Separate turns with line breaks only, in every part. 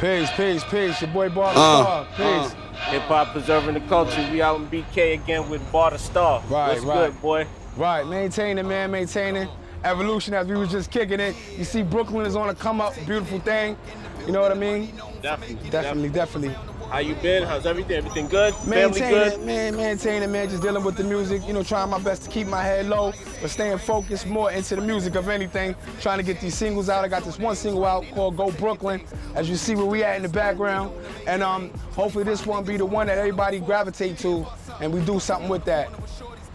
Peace. Your boy Bar the Star. Peace.
Hip hop preserving the culture. We out in BK again with Bar the Star. What's good, boy?
Right, maintaining, man, maintaining. Evolution as we was just kicking it. You see Brooklyn is on a come up, beautiful thing. You know what I mean? Definitely.
How you been? How's everything? Everything good?
Maintaining
Family good?
it, man, maintaining, man, just dealing with the music, you know, trying my best to keep my head low, but staying focused more into the music of anything, trying to get these singles out. I got this one single out called Go Brooklyn, as you see where we at in the background, and hopefully this one be the one that everybody gravitate to, and we do something with that.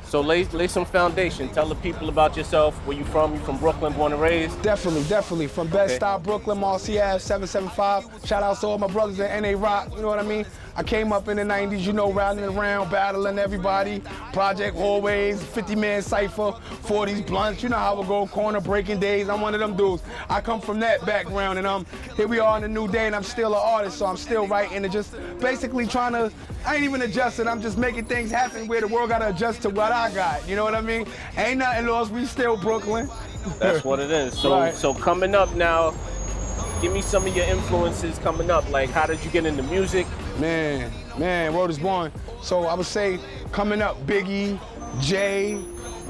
So lay some foundation. Tell the people about yourself. Where you from? You from Brooklyn, born and raised?
Definitely. From Bed-Stuy, Brooklyn, Marcy Ave, 775. Shout out to all my brothers at NA Rock, you know what I mean? I came up in the 90s, you know, riding around, battling everybody. Project Hallways, 50-man cypher, 40s blunts, you know how it go, corner breaking days. I'm one of them dudes. I come from that background, and here we are in a new day, and I'm still an artist, so I'm still writing and just basically trying to, I ain't even adjusting, I'm just making things happen where the world gotta adjust to what I got, you know what I mean? Ain't nothing lost, we still Brooklyn.
That's what it is. So,
Right.
So coming up now, give me some of your influences coming up. Like, how did you get into music?
Man, Word is Born. So I would say coming up, Biggie, Jay,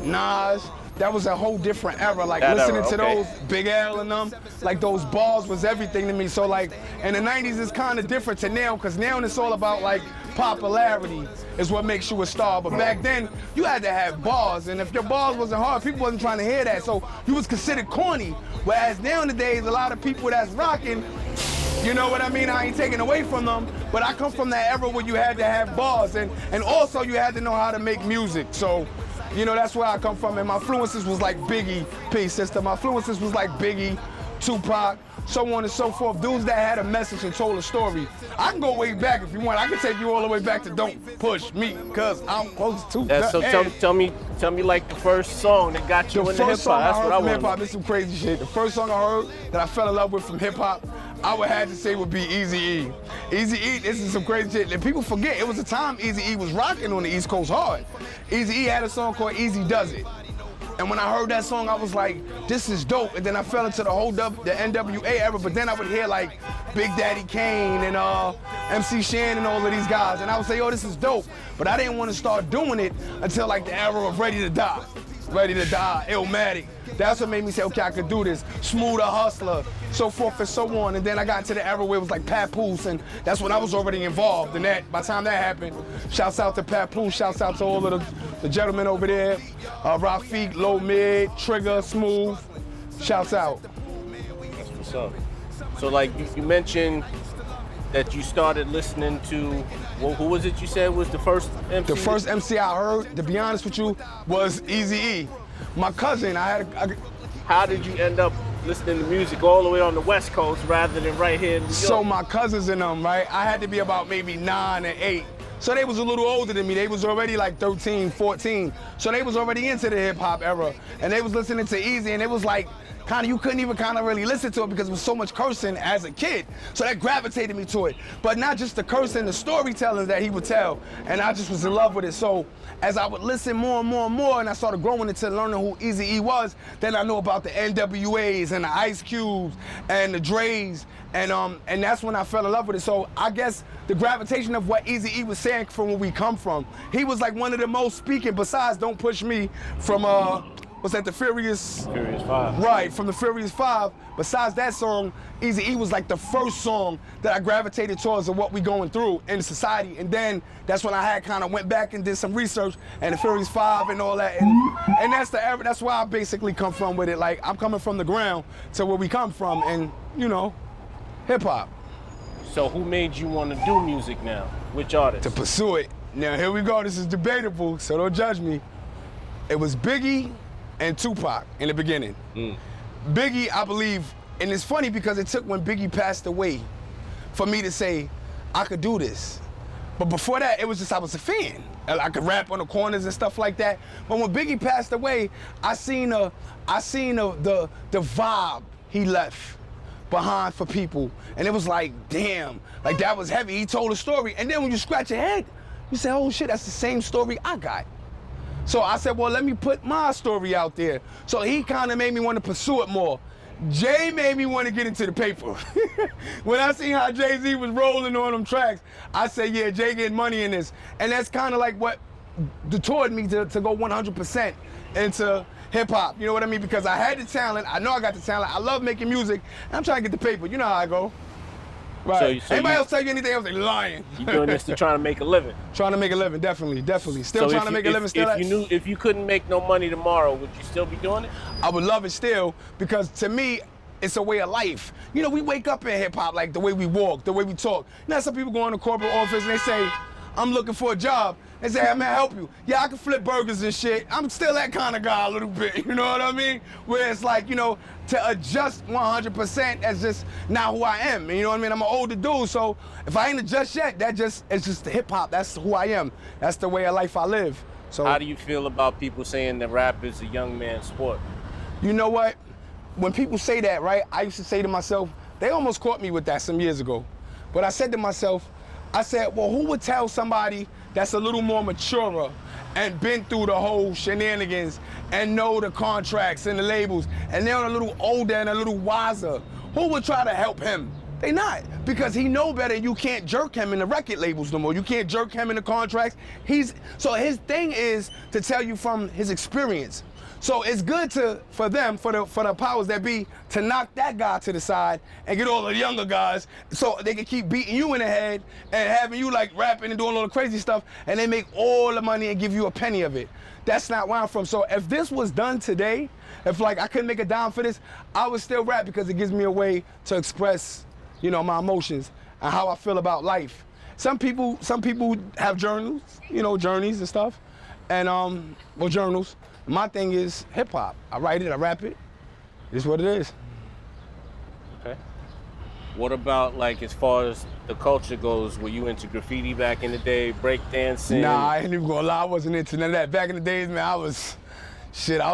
Nas, that was a whole different era. Like
That
listening
era,
to
okay.
those, Big L and them, like those bars was everything to me. So like in the 90s it's kind of different to now, because now it's all about like popularity is what makes you a star. But back then you had to have bars, and if your bars wasn't hard, people wasn't trying to hear that. So you was considered corny. Whereas nowadays a lot of people that's rocking, you know what I mean? I ain't taking away from them, but I come from that era where you had to have bars, and also you had to know how to make music. So, you know, that's where I come from. And my influences was like Biggie, peace sister. My influences was like Biggie, Tupac, so on and so forth. Dudes that had a message and told a story. I can go way back if you want. I can take you all the way back to Don't Push Me, cause I'm close to
Yeah, so
the end.
tell me like the first song that got you into hip hop. That's what I
from hip hop,
want.
this is some crazy shit. The first song I heard that I fell in love with from hip hop, I would have to say would be Eazy-E. Eazy-E, this is some crazy shit. And people forget, it was a time Eazy-E was rocking on the East Coast hard. Eazy-E had a song called Easy Does It. And when I heard that song, I was like, this is dope. And then I fell into the whole the NWA era, but then I would hear like Big Daddy Kane and MC Shan and all of these guys. And I would say, yo, this is dope. But I didn't want to start doing it until like the era of Ready to Die. Ready to Die, Illmatic. That's what made me say, okay, I could do this. Smoother Hustler, so forth and so on. And then I got into the era where it was like Papoose, and that's when I was already involved in that. By the time that happened, shouts out to Papoose, shouts out to all of the gentlemen over there. Rafiq, Low Mid, Trigger, Smooth, shouts out.
That's what's up. So like you mentioned that you started listening to, well, who was it you said was the first MC?
The first MC I heard, to be honest with you, was Eazy-E. My cousin,
How did you end up listening to music all the way on the West Coast rather than right here in New York?
So my cousins and them, right? I had to be about maybe 9 and 8. So they was a little older than me. They was already like 13, 14. So they was already into the hip hop era. And they was listening to Eazy, and it was like, you couldn't even really listen to it because there was so much cursing as a kid. So that gravitated me to it. But not just the cursing, the storytelling that he would tell. And I just was in love with it. So as I would listen more and more, and I started growing into learning who Eazy-E was, then I know about the NWAs and the Ice Cubes and the Dre's. And that's when I fell in love with it. So I guess the gravitation of what Eazy-E was saying from where we come from. He was like one of the most speaking, besides Don't Push Me, from what's that, the Furious
5.
Right, from the Furious 5. Besides that song, Eazy-E was like the first song that I gravitated towards of what we going through in society. And then that's when I had kind of went back and did some research and the Furious 5 and all that. And that's the era, that's where I basically come from with it. Like, I'm coming from the ground to where we come from, and you know, hip hop.
So who made you want to do music now? Which artist?
To pursue it. Now here we go, this is debatable, so don't judge me. It was Biggie and Tupac in the beginning. Biggie, I believe, and it's funny because it took when Biggie passed away for me to say, I could do this. But before that, it was just I was a fan. I could rap on the corners and stuff like that. But when Biggie passed away, I seen the vibe he left behind for people. And it was like, damn, like that was heavy. He told a story. And then when you scratch your head, you say, oh shit, that's the same story I got. So I said, well, let me put my story out there. So he kind of made me want to pursue it more. Jay made me want to get into the paper. When I seen how Jay-Z was rolling on them tracks, I said, yeah, Jay getting money in this. And that's kind of like what detoured me to go 100% into hip hop. You know what I mean? Because I had the talent. I know I got the talent. I love making music. And I'm trying to get the paper. You know how I go. Right.
So
Anybody else tell you anything else? They lying.
You doing this to trying to make a living?
Trying to make a living, definitely. Still trying to make a living. Still.
If you couldn't make no money tomorrow, would you still be doing it?
I would love it still, because to me, it's a way of life. You know, we wake up in hip hop, like the way we walk, the way we talk. Now some people go in the corporate office and they say, I'm looking for a job. They say, hey, man, help you. Yeah, I can flip burgers and shit. I'm still that kind of guy a little bit, you know what I mean? Where it's like, you know, to adjust 100%, that's just not who I am. You know what I mean? I'm an older dude, so if I ain't adjust yet, it's just hip hop. That's who I am. That's the way of life I live. So
how do you feel about people saying that rap is a young man's sport?
You know what? When people say that, right, I used to say to myself, they almost caught me with that some years ago. But I said to myself, I said, well, who would tell somebody that's a little more mature and been through the whole shenanigans and know the contracts and the labels, and they're a little older and a little wiser? Who would try to help him? They not, because he know better. You can't jerk him in the record labels no more. You can't jerk him in the contracts. So his thing is to tell you from his experience. So it's good for the powers that be to knock that guy to the side and get all the younger guys so they can keep beating you in the head and having you like rapping and doing all the crazy stuff, and they make all the money and give you a penny of it. That's not where I'm from. So if this was done today, if like I couldn't make a dime for this, I would still rap, because it gives me a way to express, you know, my emotions and how I feel about life. Some people have journals, you know, journeys and stuff, and well, journals. My thing is hip hop. I write it, I rap it. It's what it is.
Okay. What about, like, as far as the culture goes, were you into graffiti back in the day, breakdancing?
Nah, I ain't even gonna lie, I wasn't into none of that. Back in the days, man, I was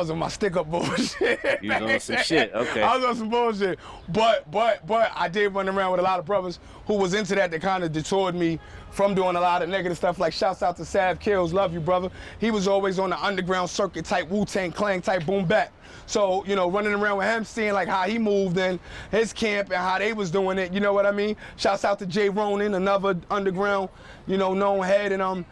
on my stick-up bullshit.
You was on some shit, okay.
I was on some bullshit. But I did run around with a lot of brothers who was into that kind of detoured me from doing a lot of negative stuff. Like, shouts out to Sav Kills, love you, brother. He was always on the underground circuit type, Wu-Tang Clan type, boom bap. So, you know, running around with him, seeing like how he moved in his camp and how they was doing it, you know what I mean? Shouts out to Jay Ronin, another underground, you know, known head. And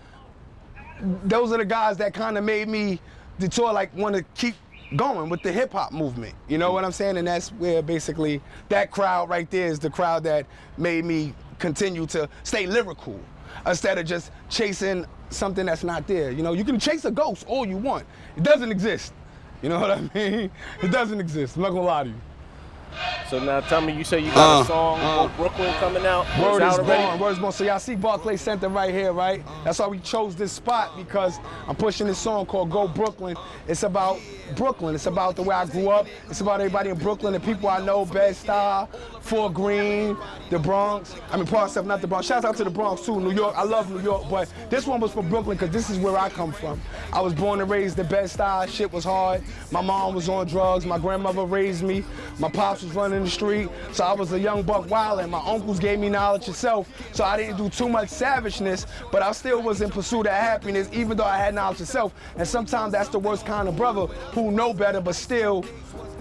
those are the guys that kind of made me detour, like, want to keep going with the hip hop movement. You know what I'm saying? And that's where basically that crowd right there is the crowd that made me continue to stay lyrical instead of just chasing something that's not there. You know, you can chase a ghost all you want. It doesn't exist. You know what I mean? It doesn't exist. I'm not gonna lie to you.
So now tell me, you say you got a song called Brooklyn coming out?
Word is born, word is born. So y'all see Barclays Center right here, right? That's why we chose this spot, because I'm pushing this song called Go Brooklyn. It's about Brooklyn. It's about the way I grew up. It's about everybody in Brooklyn, the people I know, Bed-Stuy, Fort Greene, the Bronx. I mean, part stuff, not the Bronx. Shout out to the Bronx too, New York. I love New York, but this one was for Brooklyn because this is where I come from. I was born and raised in Bed-Stuy. Shit was hard. My mom was on drugs. My grandmother raised me. My pops was running the street, so I was a young buck wildin'. My uncles gave me knowledge of self, so I didn't do too much savageness, but I still was in pursuit of happiness, even though I had knowledge of self. And sometimes that's the worst kind of brother, who know better but still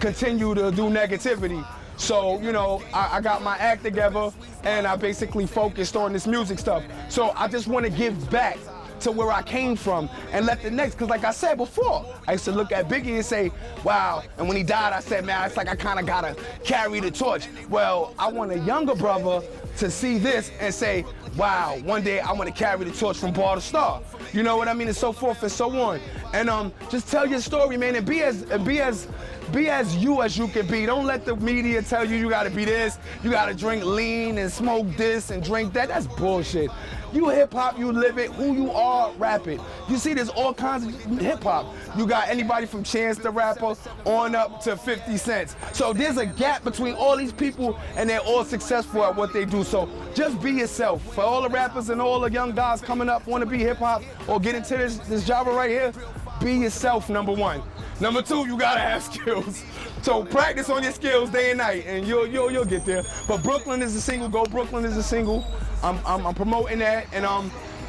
continue to do negativity. So, you know, I got my act together and I basically focused on this music stuff. So I just want to give back to where I came from and let the next, because like I said before, I used to look at Biggie and say, wow, and when he died, I said, man, it's like I kind of got to carry the torch. Well, I want a younger brother to see this and say, wow, one day I want to carry the torch from bar to star. You know what I mean? And so forth and so on. And just tell your story, man, and be as you as you can be. Don't let the media tell you you gotta be this, you gotta drink lean and smoke this and drink that. That's bullshit. You hip hop, you live it, who you are, rap it. You see there's all kinds of hip hop. You got anybody from Chance the Rapper on up to 50 Cent. So there's a gap between all these people and they're all successful at what they do. So just be yourself. For all the rappers and all the young guys coming up, wanna be hip hop or get into this genre right here, be yourself, number one. Number two, you gotta have skills. So practice on your skills day and night, and you'll get there. But Brooklyn is a single. Go Brooklyn is a single. I'm promoting that, and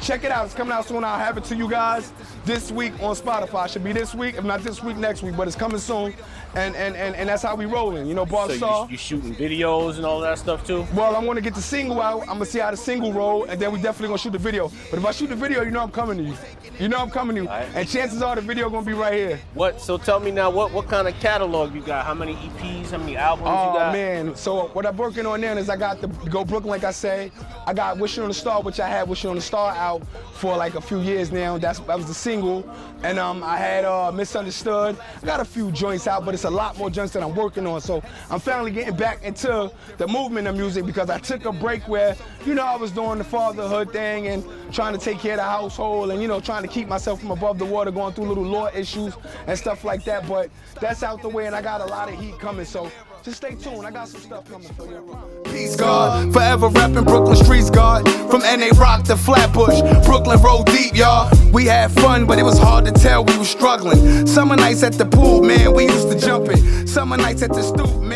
check it out. It's coming out soon. I'll have it to you guys this week on Spotify. Should be this week, if not this week, next week, but it's coming soon. And that's how we rolling. You know, Boss
So you shooting videos and all that stuff too?
Well, I'm gonna get the single out. I'm gonna see how the single roll, and then we definitely gonna shoot the video. But if I shoot the video, you know I'm coming to you. You know I'm coming to you.
Right.
And chances are the video gonna be right here.
So tell me now, what kind of catalog you got? How many EPs? How many albums you got?
Oh man, so what I'm working on now is I got the Go Brooklyn, like I say. I got Wishing on a Star, which I had Wishing on a Star out for like a few years now. That was the single. And I had Misunderstood. I got a few joints out, but it's a lot more joints that I'm working on. So I'm finally getting back into the movement of music because I took a break where, you know, I was doing the fatherhood thing and trying to take care of the household and, you know, trying to keep myself from above the water, going through little law issues and stuff like that. But that's out the way, and I got a lot of heat coming. So just stay tuned. I got some stuff coming for you. Peace, God. Forever rapping Brooklyn streets, God. From NA Rock to Flatbush, Brooklyn rolled deep, y'all. We had fun, but it was hard to tell we were struggling. Summer nights at the pool, man, we used to jump it. Summer nights at the stoop, man.